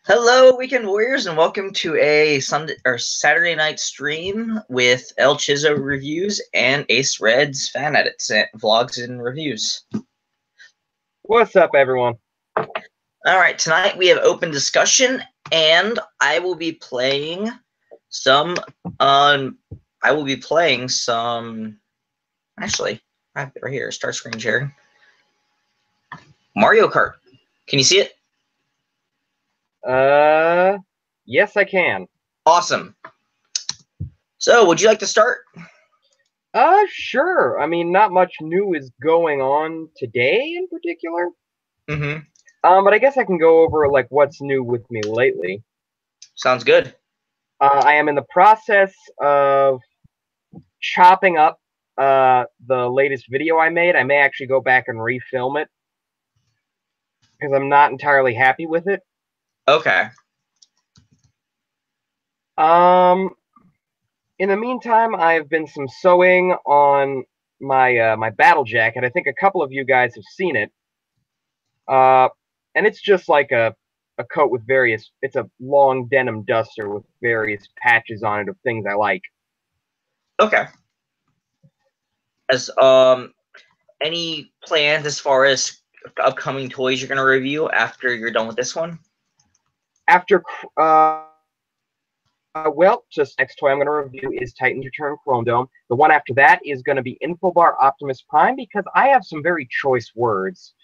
Hello, Weekend Warriors, and welcome to a Sunday or Saturday night stream with El Chizo reviews and Ace Red's fan edits, vlogs, and reviews. What's up, everyone? All right, tonight we have open discussion, and I will be playing some. Actually, I have it right here. Start screen sharing. Mario Kart. Can you see it? Yes, I can. Awesome. So, would you like to start? Sure. I mean, not much new is going on today in particular. Mm-hmm. But I guess I can go over, like, what's new with me lately. Sounds good. I am in the process of chopping up, the latest video I made. I may actually go back and refilm it, because I'm not entirely happy with it. Okay. In the meantime, I've been some sewing on my my battle jacket. I think a couple of you guys have seen it. And it's just like a coat with various. It's a long denim duster with various patches on it of things I like. Okay. As any plans as far as upcoming toys you're gonna review after you're done with this one? After well, just next toy I'm going to review is Titans Return Chrome Dome. The one after that is going to be Infobar Optimus Prime, because I have some very choice words,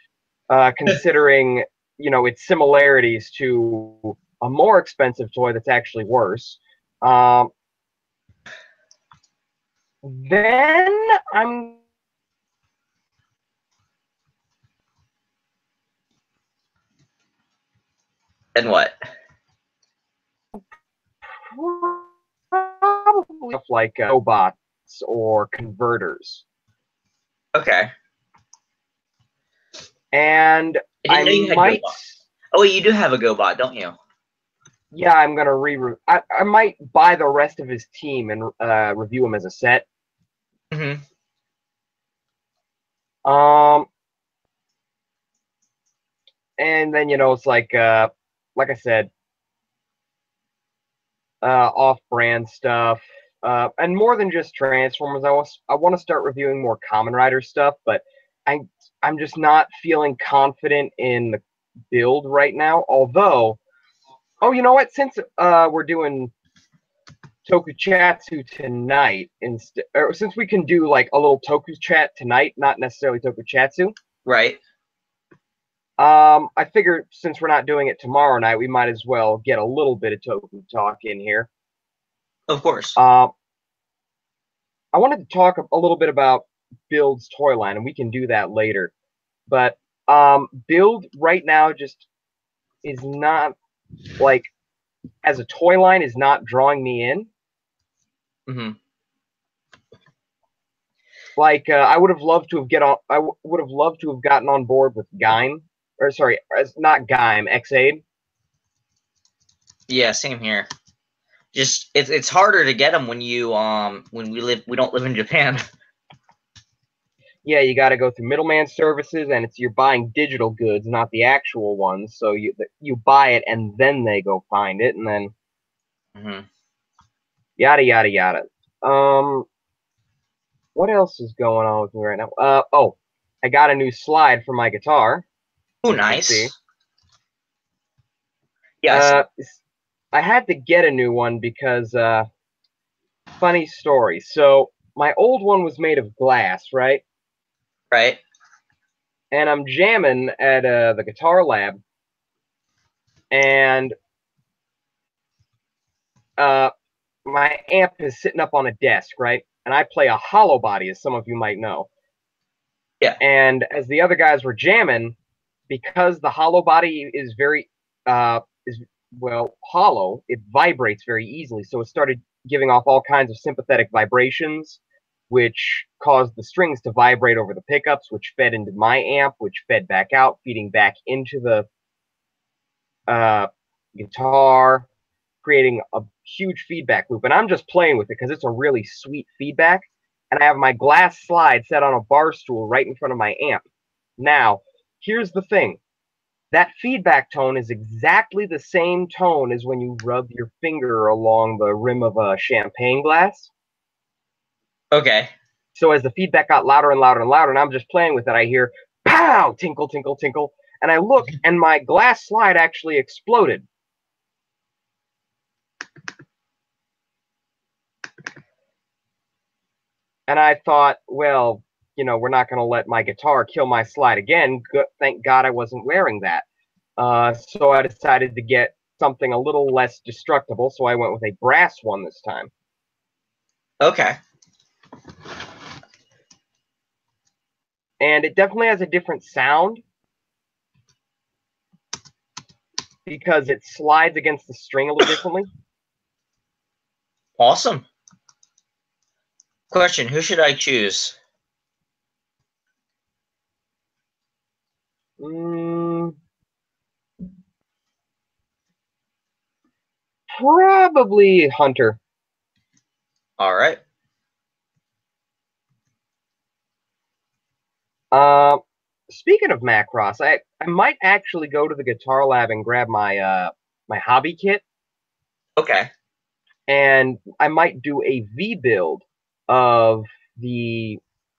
considering its similarities to a more expensive toy that's actually worse. Then I'm And what? probably like robots or converters. Okay. And I didn't know you had might. GoBot. Oh wait, you do have a GoBot, don't you? Yeah, I'm gonna I might buy the rest of his team and review him as a set. Mm-hmm. And then it's like I said, off-brand stuff, and more than just Transformers. I want to start reviewing more Kamen Rider stuff, but I'm just not feeling confident in the build right now. Although, oh, you know what? Since we're doing Tokuchatsu tonight, since we can do like a little Toku chat tonight, not necessarily Tokuchatsu. Right. I figured since we're not doing it tomorrow night, we might as well get a little bit of Toku talk in here. Of course. I wanted to talk a little bit about Build's toy line, and we can do that later. But Build right now just is not, like, as a toy line, is not drawing me in. Mm-hmm. Like, I would have loved to have would have loved to have gotten on board with Gaim, or sorry, not Gaim, X-Aid. Yeah, same here. Just it's harder to get them when you when we don't live in Japan. Yeah, you got to go through middleman services, and you're buying digital goods, not the actual ones. So you buy it, and then they go find it, and then Mm-hmm. yada yada yada. What else is going on with me right now? Oh, I got a new slide for my guitar. Oh, nice. Yes. Yes. I had to get a new one because funny story. So my old one was made of glass, right? Right. And I'm jamming at the guitar lab, and my amp is sitting up on a desk, right? And I play a hollow body, as some of you might know. Yeah. And as the other guys were jamming, because the hollow body is very hollow, it vibrates very easily. So it started giving off all kinds of sympathetic vibrations, which caused the strings to vibrate over the pickups, which fed into my amp, which fed back out, feeding back into the guitar, creating a huge feedback loop. And I'm just playing with it because it's a really sweet feedback. And I have my glass slide set on a bar stool right in front of my amp. Now, here's the thing. that feedback tone is exactly the same tone as when you rub your finger along the rim of a champagne glass. Okay. So as the feedback got louder and louder and louder, and I'm just playing with it, I hear pow, tinkle, tinkle, tinkle, and I look, and my glass slide actually exploded. And I thought, well, you know, we're not going to let my guitar kill my slide again. Thank God I wasn't wearing that. So I decided to get something a little less destructible, so I went with a brass one this time. Okay. And it definitely has a different sound because it slides against the string a little differently. Awesome. Question, who should I choose? Probably Hunter. All right. Speaking of Macross, I might actually go to the Guitar Lab and grab my my hobby kit. Okay. And I might do a V build of the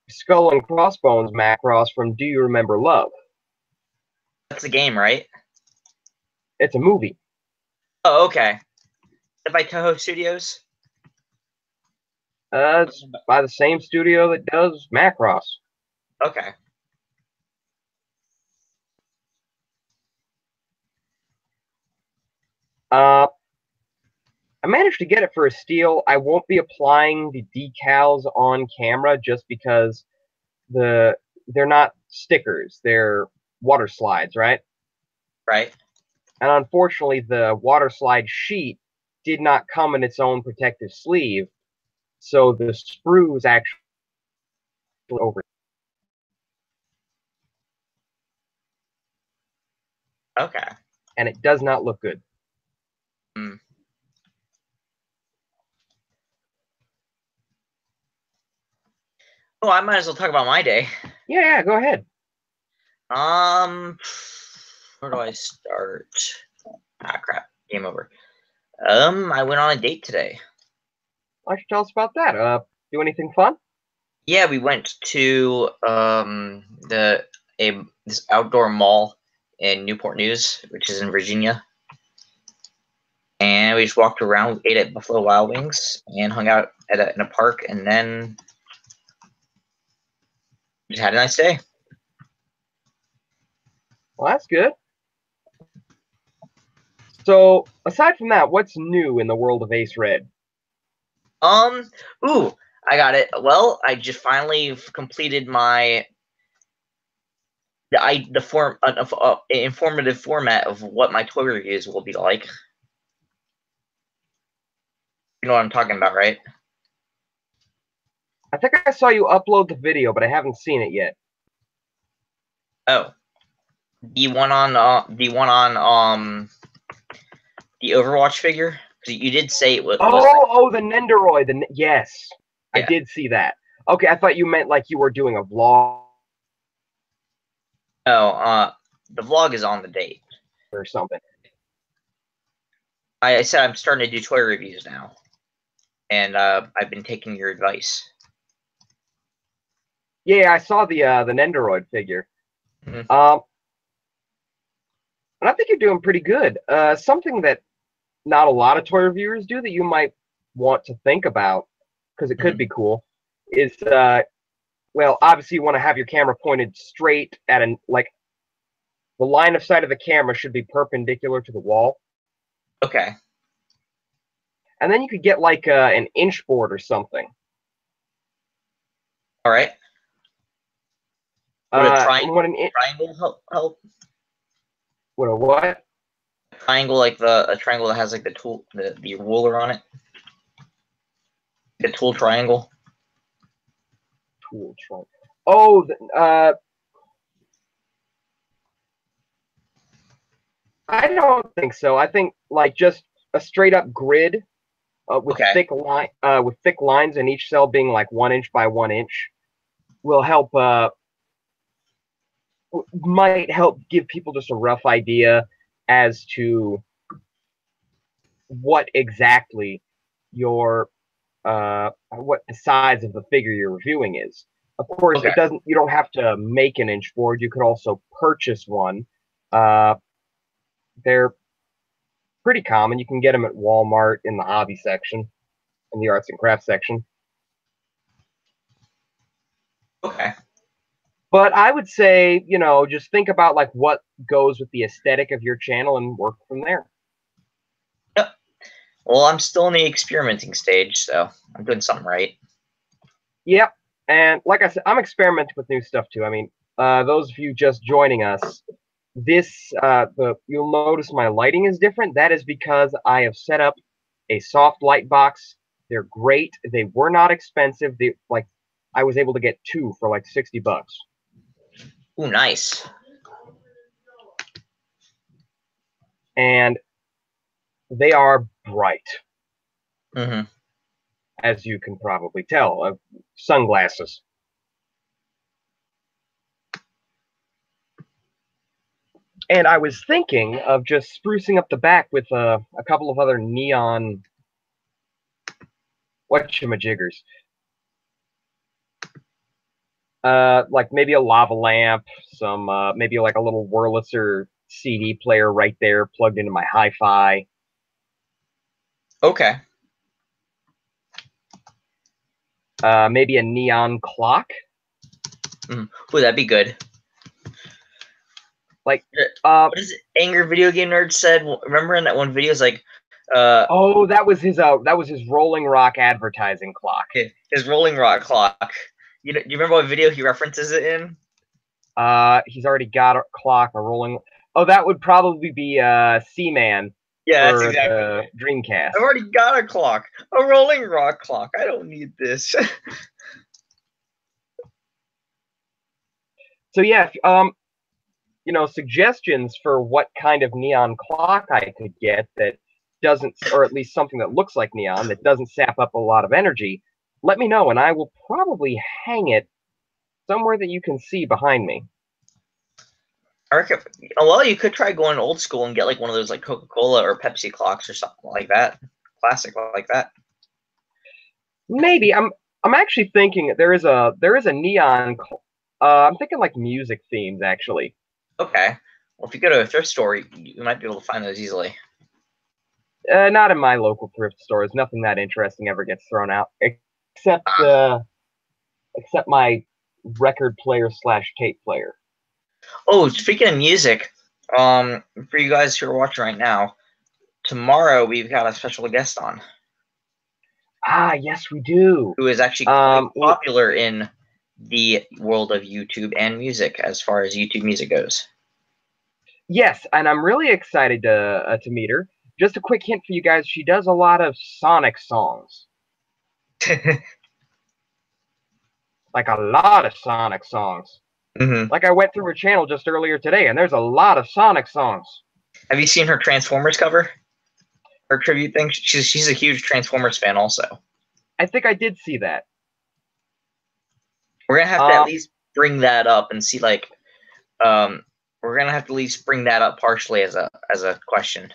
Skull and Crossbones Macross from Do You Remember Love? That's the game, right? It's a movie. Oh, okay. Is it by Toho Studios? It's by the same studio that does Macross. Okay. I managed to get it for a steal. I won't be applying the decals on camera just because they're not stickers. They're water slides, right? Right. And unfortunately, the water slide sheet did not come in its own protective sleeve, so the sprues actually over. Okay. And it does not look good. Mm. Oh, I might as well talk about my day. Yeah, go ahead. Where do I start? Ah, crap. Game over. I went on a date today. Why don't you tell us about that? Do anything fun? Yeah, we went to this outdoor mall in Newport News, which is in Virginia. And we just walked around, ate at Buffalo Wild Wings, and hung out in a park, and then just had a nice day. Well, that's good. So, aside from that, what's new in the world of Ace Red? Ooh, I got it. Well, I just finally completed my informative format of what my toy reviews will be like. You know what I'm talking about, right? I think I saw you upload the video, but I haven't seen it yet. Oh, the one on the Overwatch figure. Because you did say it was. The Nendoroid. Yes, yeah. I did see that. Okay, I thought you meant like you were doing a vlog. Oh, the vlog is on the date Or something. I said I'm starting to do toy reviews now, and I've been taking your advice. Yeah, I saw the Nendoroid figure. Mm-hmm. And I think you're doing pretty good. Something that not a lot of toy reviewers do that you might want to think about, because it could be cool, is well, obviously you want to have your camera pointed straight at the line of sight of the camera should be perpendicular to the wall. Okay. And then you could get like an inch board or something. All right. Would a triangle help? Would a what? Triangle, like a triangle that has like the ruler on it. The tool triangle. Tool triangle. Oh, I don't think so. I think like just a straight up grid with thick lines in each cell being like 1 inch by 1 inch will help might help give people just a rough idea as to what exactly your what the size of the figure you're reviewing is. Of course, Okay. you don't have to make an inch board. You could also purchase one. They're pretty common. You can get them at Walmart in the hobby section, in the arts and crafts section. Okay. But I would say, just think about like what goes with the aesthetic of your channel and work from there. Yep. Well, I'm still in the experimenting stage, so I'm doing something right. Yep. And like I said, I'm experimenting with new stuff too. I mean, those of you just joining us, you'll notice my lighting is different. That is because I have set up a soft light box. They're great. They were not expensive. I was able to get 2 for like $60. Ooh, nice. And they are bright, Mm-hmm. as you can probably tell. Sunglasses. And I was thinking of just sprucing up the back with a couple of other neon whatchamajiggers. Like maybe a lava lamp, maybe like a little Wurlitzer CD player right there plugged into my hi-fi. Okay. Maybe a neon clock. Ooh, that'd be good. Like, what is it? Angry Video Game Nerd said. Remember in that one video, it's like, oh, that was his Rolling Rock advertising clock. His Rolling Rock clock. You remember what video he references it in? He's already got a clock, a rolling. Oh, that would probably be Seaman. Yeah, that's exactly Dreamcast. I've already got a clock, a Rolling Rock clock. I don't need this. So yeah, suggestions for what kind of neon clock I could get that doesn't, or at least something that looks like neon that doesn't sap up a lot of energy. Let me know, and I will probably hang it somewhere that you can see behind me. I reckon, well, you could try going old school and get like one of those like Coca-Cola or Pepsi clocks or something like that, classic like that. Maybe I'm actually thinking there is a neon. I'm thinking like music themes actually. Okay, well, if you go to a thrift store, you might be able to find those easily. Not in my local thrift stores. Nothing that interesting ever gets thrown out, except my record player / tape player. Oh, speaking of music, for you guys who are watching right now, tomorrow we've got a special guest on. Ah, yes, we do. Who is actually quite popular in the world of YouTube and music, as far as YouTube music goes. Yes, and I'm really excited to meet her. Just a quick hint for you guys: she does a lot of Sonic songs. Like a lot of Sonic songs. Mm-hmm. Like I went through her channel just earlier today, and there's a lot of Sonic songs. Have you seen her Transformers cover? Her tribute thing? She's a huge Transformers fan also. I think I did see that. We're gonna have to at least bring that up and see, like, we're gonna have to at least bring that up partially as a question.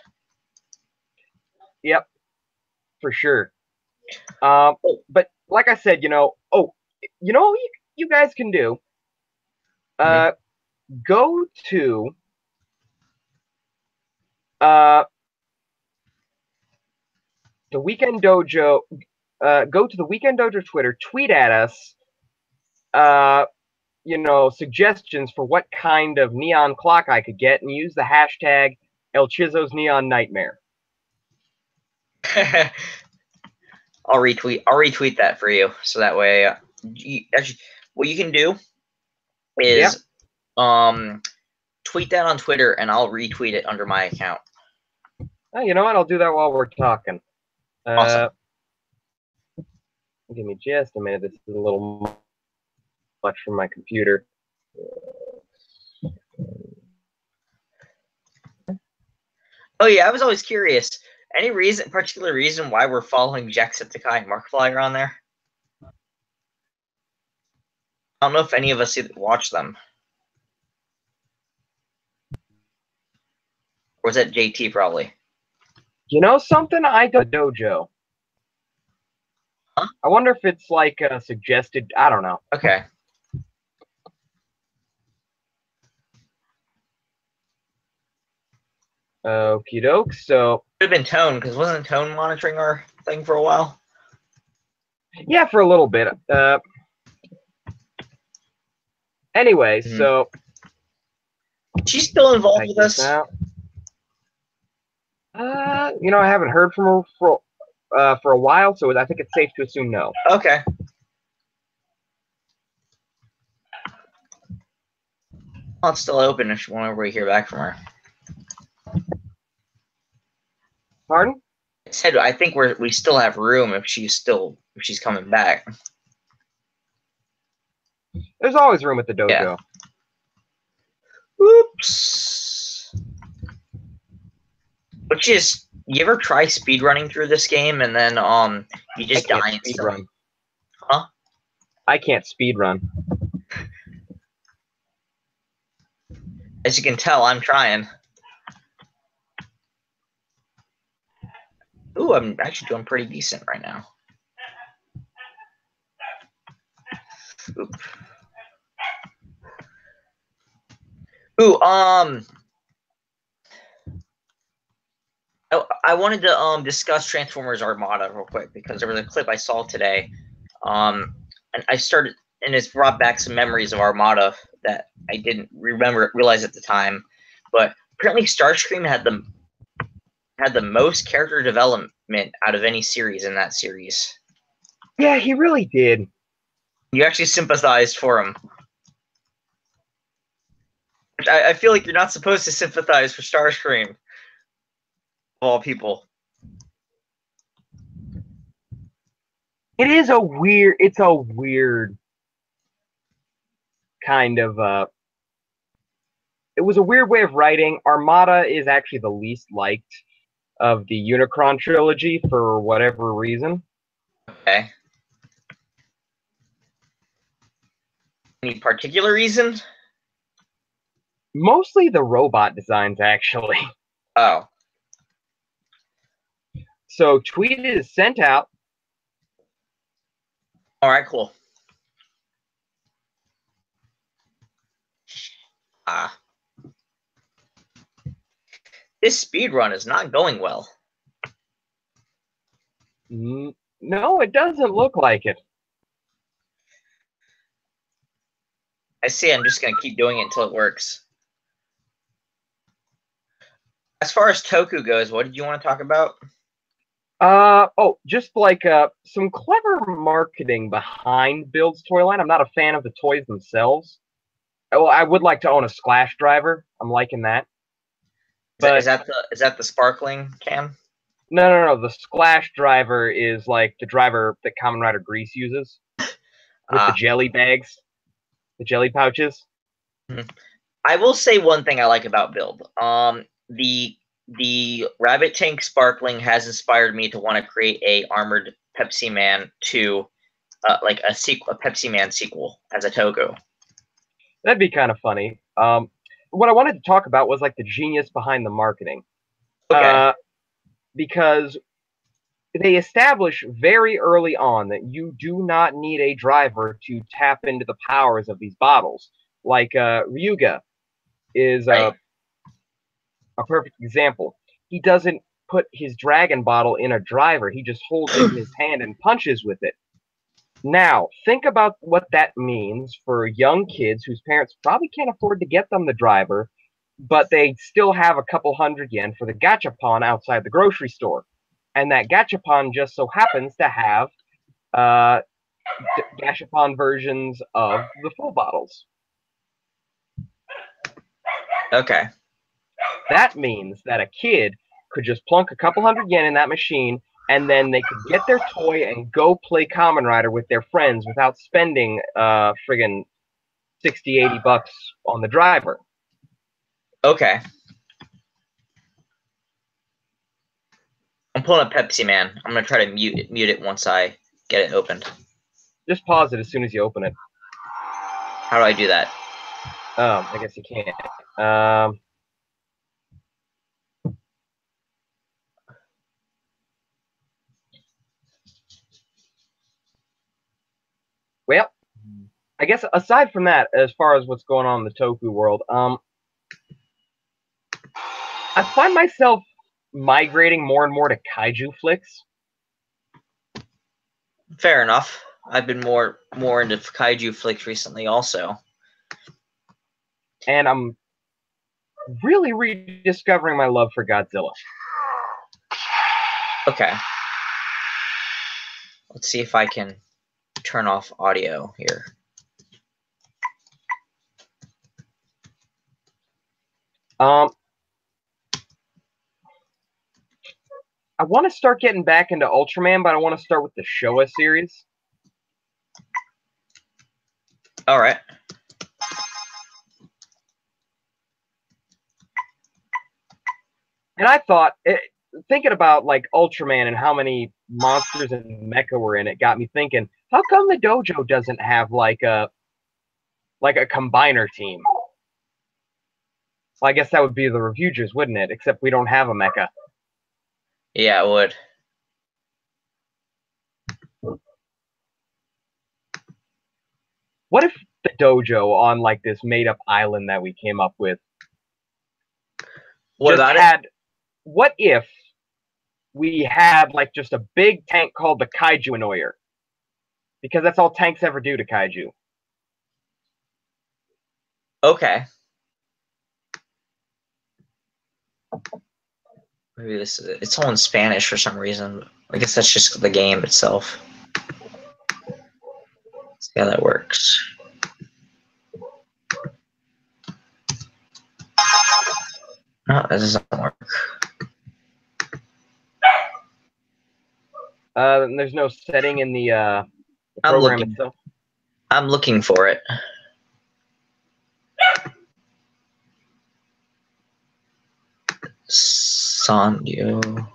Yep, for sure. But like I said, you guys can do. Go to the Weekend Dojo. Go to the Weekend Dojo Twitter. Tweet at us. Suggestions for what kind of neon clock I could get, and use the hashtag El Chizo's Neon Nightmare. I'll retweet that for you, so that way, actually, what you can do is, tweet that on Twitter, and I'll retweet it under my account. Oh, you know what? I'll do that while we're talking. Awesome. Give me just a minute. This is a little much from my computer. Oh yeah, I was always curious. Any particular reason why we're following Jacksepticeye and Markiplier on there? I don't know if any of us watch them. Or was that JT probably? You know something? I don't dojo. Huh? I wonder if it's like a suggested. I don't know. Okay. Okie doke. So Could have been Tone, because wasn't Tone monitoring our thing for a while? yeah, for a little bit. Anyway, so She's still involved with us. You know, I haven't heard from her for a while, so I think it's safe to assume no. Okay. Well, it's still open if whenever we hear back from her. Pardon? I said I think we still have room if she's coming back. There's always room at the dojo. Yeah. Oops. Which is, you ever try speedrunning through this game and then you just die instantly? Huh? I can't speedrun. As you can tell, I'm trying. Ooh, I'm actually doing pretty decent right now. Oop. Ooh, I wanted to discuss Transformers Armada real quick because there was a clip I saw today, and it's brought back some memories of Armada that I didn't realize at the time. But apparently, Starscream had the most character development out of any series in that series. Yeah, he really did. You actually sympathized for him. I feel like you're not supposed to sympathize for Starscream, of all people. It's a weird kind of it was a weird way of writing. Armada is actually the least liked of the Unicron trilogy for whatever reason. Okay. Any particular reason? Mostly the robot designs, actually. Oh. So tweet is sent out. All right, cool. This speed run is not going well. No, it doesn't look like it. I see. I'm just going to keep doing it until it works. As far as Toku goes, what did you want to talk about? Just like some clever marketing behind Build's toy line. I'm not a fan of the toys themselves. Well, I would like to own a Splash Driver. I'm liking that. But is that the sparkling cam? No. The Splash Driver is like the driver that Kamen Rider Grease uses with the jelly bags, the jelly pouches. I will say one thing I like about Build. The Rabbit Tank Sparkling has inspired me to want to create a armored Pepsi Man to like a Pepsi Man sequel as a Toku. That'd be kind of funny. What I wanted to talk about was like the genius behind the marketing. Okay. Because they establish very early on that you do not need a driver to tap into the powers of these bottles. Like Ryuga is a perfect example. He doesn't put his dragon bottle in a driver. He just holds it in his hand and punches with it. Now, think about what that means for young kids whose parents probably can't afford to get them the driver, but they still have a couple hundred yen for the gachapon outside the grocery store. And that gachapon just so happens to have gachapon versions of the full bottles. Okay. That means that a kid could just plunk a couple hundred yen in that machine, and then they could get their toy and go play Kamen Rider with their friends without spending friggin' $60-80 on the driver. Okay. I'm pulling up Pepsi Man. I'm gonna try to mute it once I get it opened. Just pause it as soon as you open it. How do I do that? I guess you can't. I guess aside from that, as far as what's going on in the Toku world, I find myself migrating more and more to kaiju flicks. Fair enough. I've been more into kaiju flicks recently, also. And I'm really rediscovering my love for Godzilla. Okay. Let's see if I can turn off audio here. I want to start getting back into Ultraman, but I want to start with the Showa series. All right. And I thought, thinking about like Ultraman and how many monsters and mecha were in it, got me thinking, how come the dojo doesn't have like a combiner team? Well, I guess that would be the Reviewers, wouldn't it? Except we don't have a mecha. Yeah, it would. What if the dojo on like this made-up island that we came up with? What about it? What if we had like just a big tank called the Kaiju Annoyer? Because that's all tanks ever do to kaiju. Okay. Maybe it's all in Spanish for some reason. I guess that's just the game itself. Let's see how that works. No, that doesn't work. There's no setting in the program itself. I'm looking for it. Sanyo.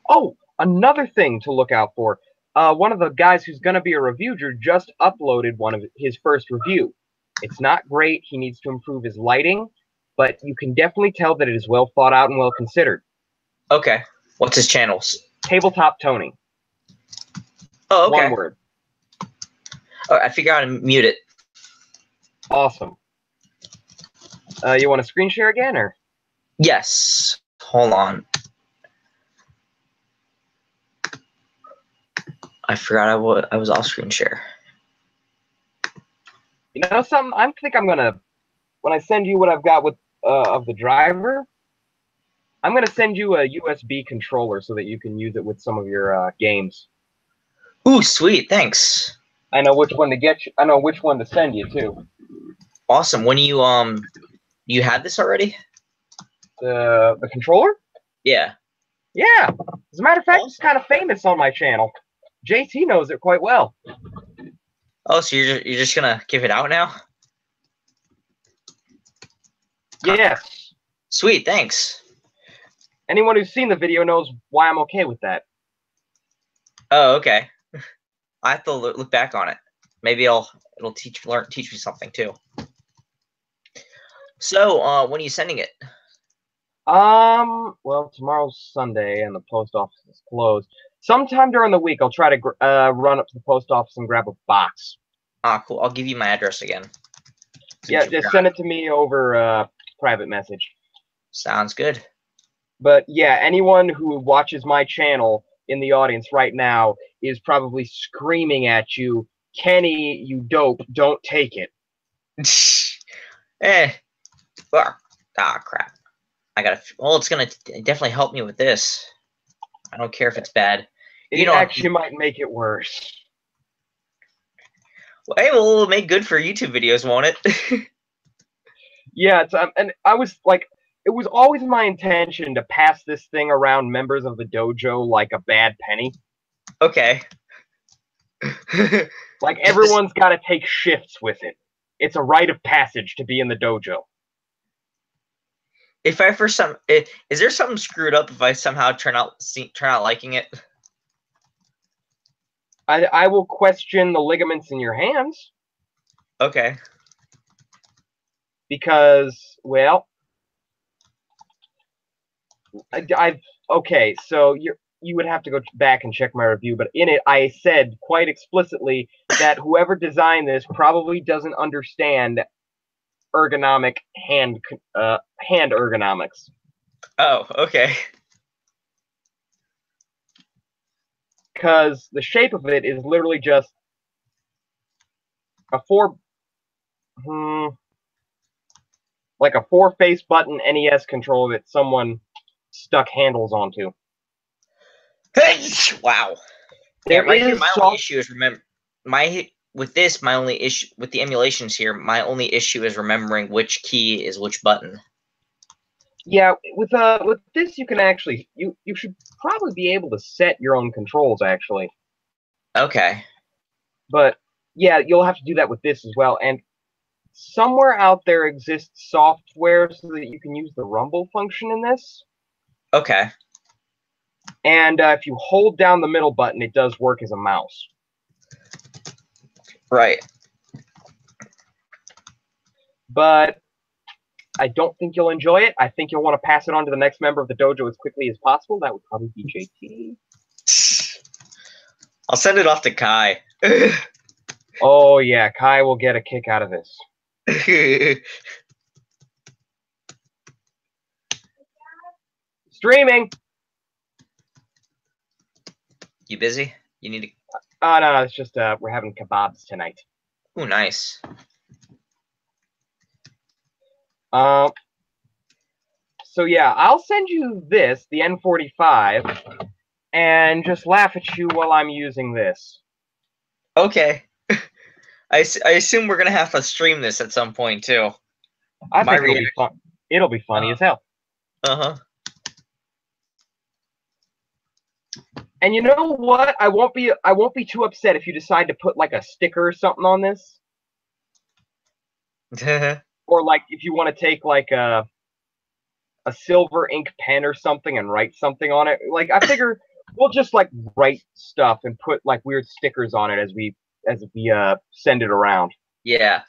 Oh, another thing to look out for. One of the guys who's going to be a reviewer just uploaded one of his first review. It's not great. He needs to improve his lighting, but you can definitely tell that it is well thought out and well considered. Okay. What's his channels? Tabletop Tony. Oh, okay. One word. Oh, I figured out how to mute it. Awesome. You want to screen share again, or? Yes. Hold on. I forgot I was off screen share. You know something? I think I'm gonna, when I send you what I've got with of the driver, I'm gonna send you a USB controller so that you can use it with some of your games. Ooh, sweet! Thanks. I know which one to get you. I know which one to send you too. Awesome. When you had this already? The controller? Yeah. Yeah. As a matter of fact, it's kind of famous on my channel. JT knows it quite well. Oh, so you're just gonna give it out now? Yes. Sweet, thanks. Anyone who's seen the video knows why I'm okay with that. Oh, okay. I have to look back on it. Maybe it'll teach me something too. So, when are you sending it? Well, tomorrow's Sunday and the post office is closed. Sometime during the week, I'll try to run up to the post office and grab a box. Ah, cool. I'll give you my address again. Yeah, just send it to me over private message. Sounds good. But yeah, anyone who watches my channel in the audience right now is probably screaming at you, Kenny, you dope, don't take it. Crap. Well, it's gonna definitely help me with this. I don't care if it's bad. It actually might make it worse. Well, hey, well, it'll make good for YouTube videos, won't it? Yeah, it's, and I was like, it was always my intention to pass this thing around members of the dojo like a bad penny. Okay. Like, everyone's got to take shifts with it. It's a rite of passage to be in the dojo. If I is there something screwed up if I somehow turn out liking it? I will question the ligaments in your hands. Okay. Because, well, okay, so you would have to go back and check my review, but in it I said quite explicitly that whoever designed this probably doesn't understand ergonomic hand ergonomics. Oh, okay. Because the shape of it is literally just a like a 4-face button NES controller that someone stuck handles onto. Wow. There right here, is my only issue is my only issue with the emulations here. My only issue is remembering which key is which button. Yeah, with this you can actually you should probably be able to set your own controls actually. Okay. But yeah, you'll have to do that with this as well. And somewhere out there exists software so that you can use the rumble function in this. Okay. And if you hold down the middle button, it does work as a mouse. Right. But I don't think you'll enjoy it. I think you'll want to pass it on to the next member of the dojo as quickly as possible. That would probably be JT. I'll send it off to Kai. Oh, yeah. Kai will get a kick out of this. Streaming! You busy? You need to... Oh, no, it's just we're having kebabs tonight. Ooh, nice. So yeah, I'll send you this, the N45, and just laugh at you while I'm using this. Okay. I assume we're gonna have to stream this at some point too. I think it'll be fun. It'll be funny as hell. Uh-huh. And you know what? I won't be too upset if you decide to put like a sticker or something on this. Or like if you want to take like a silver ink pen or something and write something on it. Like I figure we'll just like write stuff and put like weird stickers on it as we send it around. Yeah.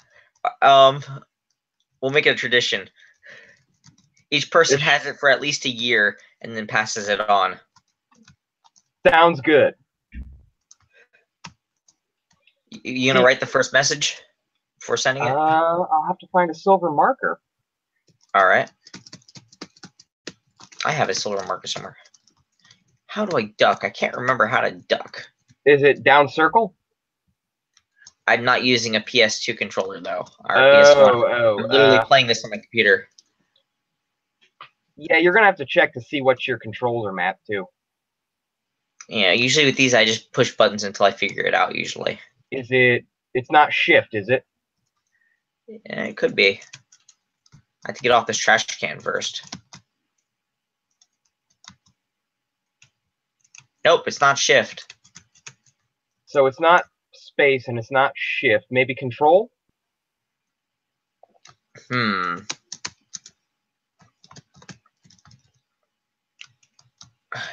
We'll make it a tradition. Each person has it for at least a year and then passes it on. Sounds good. You gonna write the first message before sending it? I'll have to find a silver marker. All right. I have a silver marker somewhere. How do I duck? I can't remember how to duck. Is it down circle? I'm not using a PS2 controller though. Or PS1. I'm literally playing this on my computer. Yeah, you're gonna have to check to see what your controls are mapped to. Yeah, usually with these I just push buttons until I figure it out usually. Is it? It's not shift, is it? Yeah, it could be. I have to get off this trash can first. Nope, it's not shift. So it's not space and it's not shift. Maybe control?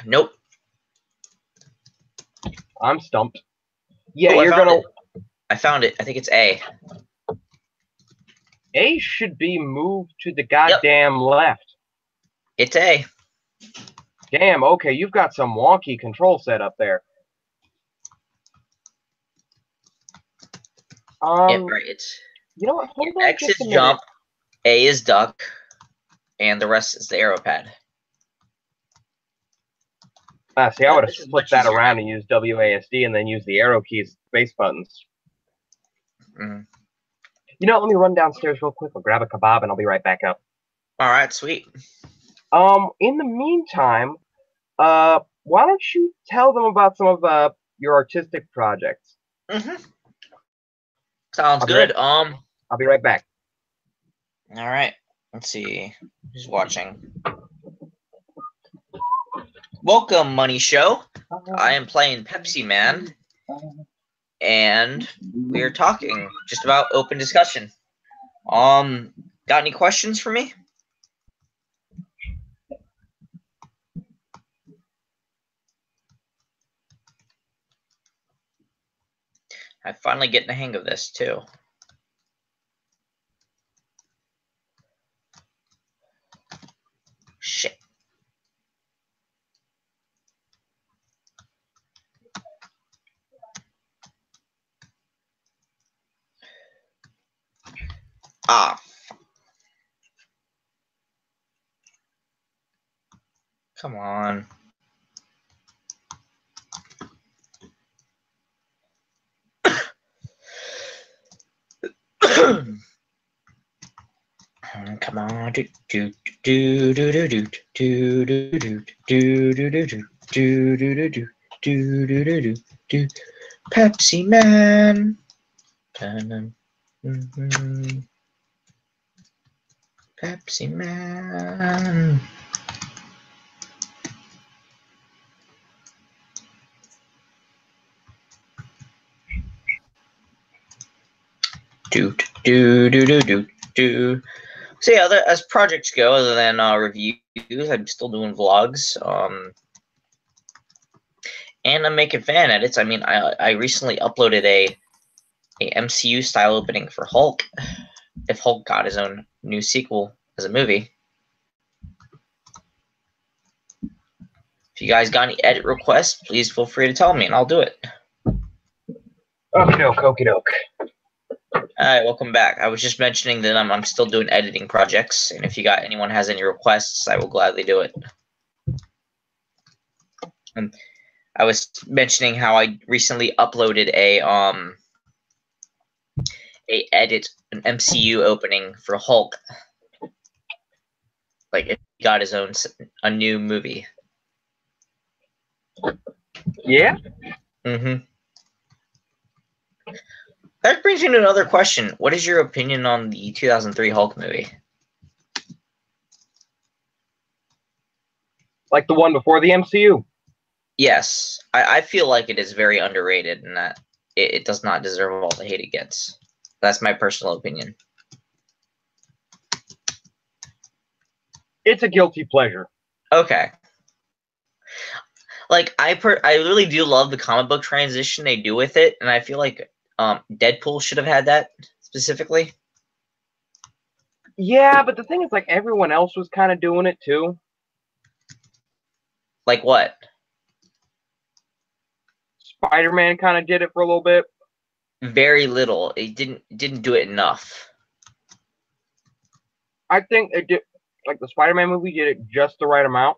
Nope. I'm stumped. Yeah, you're gonna... I found it. I think it's A. A should be moved to the goddamn left. It's A. Damn, okay, you've got some wonky control set up there. Right. It's, you know what? Hold on X is jump, A is duck, and the rest is the arrow pad. See, I would have flipped that around and used WASD and then use the arrow keys, space buttons. Mm. You know, let me run downstairs real quick. I'll grab a kebab and I'll be right back up. All right, sweet. In the meantime, why don't you tell them about some of your artistic projects? Sounds good. I'll be right back. All right. Let's see who's watching. Welcome, Money Show. I am playing Pepsi Man, and we're talking just about open discussion. Got any questions for me? I'm finally getting the hang of this too. Shit. Ah. Come on. Come on. Do do do do do do do do do do do do do do do do do do. Pepsi Man. Pepsi Man. Do do do do do do. So yeah, as projects go, other than reviews, I'm still doing vlogs. And I'm making fan edits. I mean, I recently uploaded a MCU style opening for Hulk. If Hulk got his own new sequel as a movie. If you guys got any edit requests, please feel free to tell me, and I'll do it. Okie doke, okie doke. Alright, welcome back. I was just mentioning that I'm still doing editing projects, and if anyone has any requests, I will gladly do it. And I was mentioning how I recently uploaded an MCU opening for Hulk. Like, it got a new movie. Yeah? Mm-hmm. That brings me to another question. What is your opinion on the 2003 Hulk movie? Like the one before the MCU? Yes. I feel like it is very underrated and that it does not deserve all the hate it gets. That's my personal opinion. It's a guilty pleasure. Okay. Like, I really do love the comic book transition they do with it, and I feel like Deadpool should have had that specifically. Yeah, but the thing is, like, everyone else was kind of doing it too. Like what? Spider-Man kind of did it for a little bit. Very little. It didn't do it enough. I think it did. Like the Spider-Man movie did it just the right amount.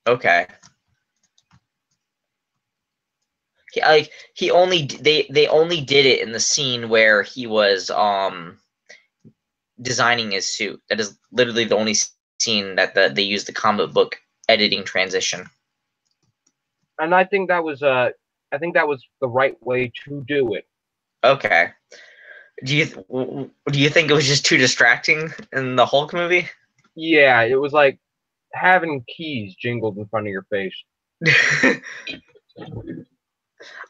Okay. They only did it in the scene where he was designing his suit. That is literally the only scene that they used the comic book editing transition. And I think that was the right way to do it. Okay. Do you think it was just too distracting in the Hulk movie? Yeah, it was like having keys jingled in front of your face.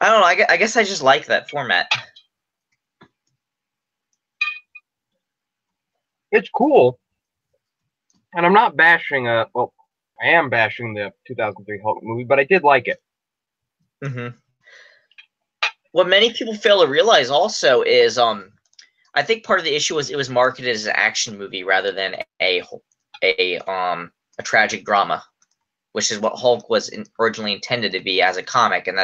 I don't know. I guess I just like that format. It's cool. And I'm not bashing well, I am bashing the 2003 Hulk movie, but I did like it. Mm-hmm. What many people fail to realize also is I think part of the issue was it was marketed as an action movie rather than a tragic drama, which is what Hulk was originally intended to be as a comic, and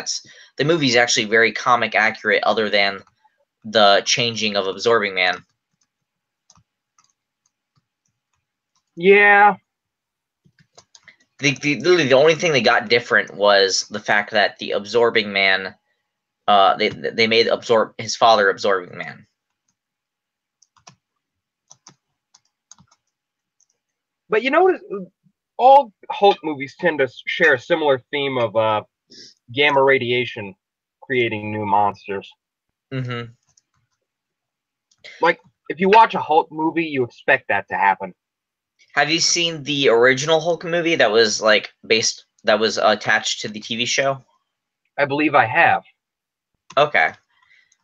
the movie is actually very comic accurate, other than the changing of Absorbing Man. Yeah. Literally, the only thing they got different was the fact that the Absorbing Man, they made his father Absorbing Man. But you notice all Hulk movies tend to share a similar theme of gamma radiation creating new monsters. Mm-hmm. Like, if you watch a Hulk movie, you expect that to happen. Have you seen the original Hulk movie that was attached to the TV show? I believe I have. Okay.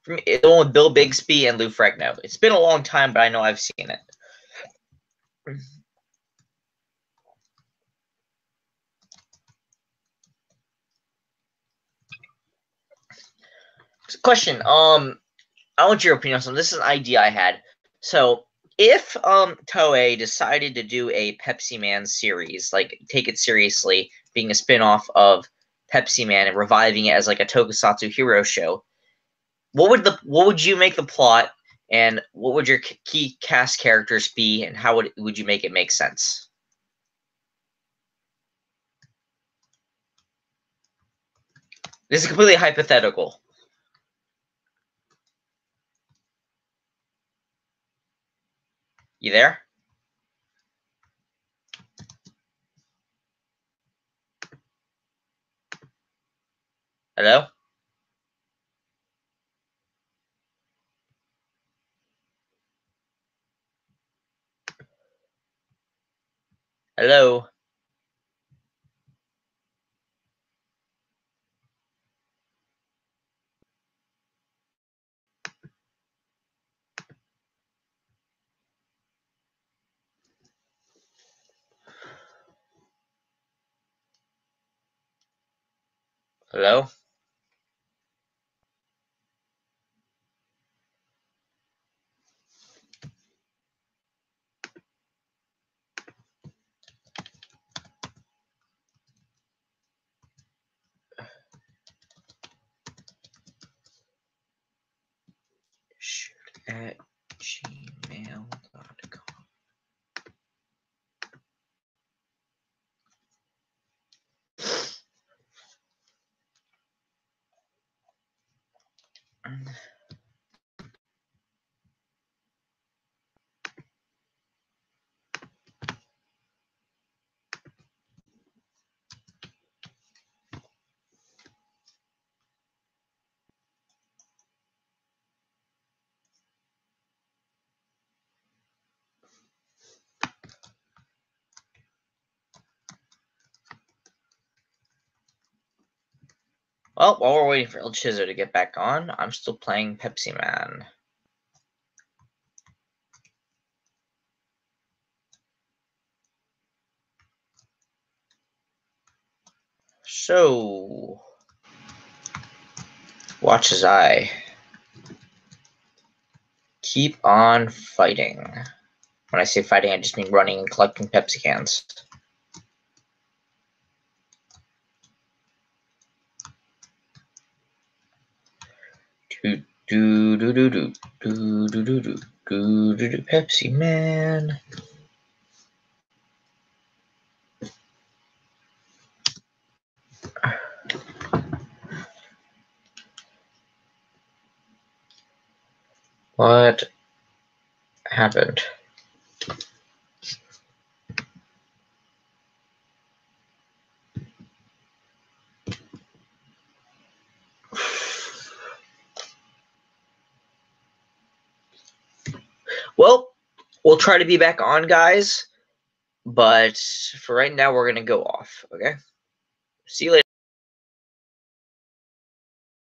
The one with Bill Bixby and Lou Ferrigno. It's been a long time, but I know I've seen it. Question. I want your opinion on something. This is an idea I had. So, if Toei decided to do a Pepsi Man series, like take it seriously, being a spin-off of Pepsi Man and reviving it as like a tokusatsu hero show, what would you make the plot, And what would your key cast characters be, and how would you make it make sense? This is completely hypothetical. You there? Hello? Hello? Hello? shoot@gmail.com. Well, while we're waiting for El Chizo to get back on, I'm still playing Pepsi Man. So, watch as I keep on fighting. When I say fighting, I just mean running and collecting Pepsi cans. Do do do do do do do do do do do do Pepsi Man. What happened? Well, we'll try to be back on, guys. But for right now, we're going to go off, okay? See you later.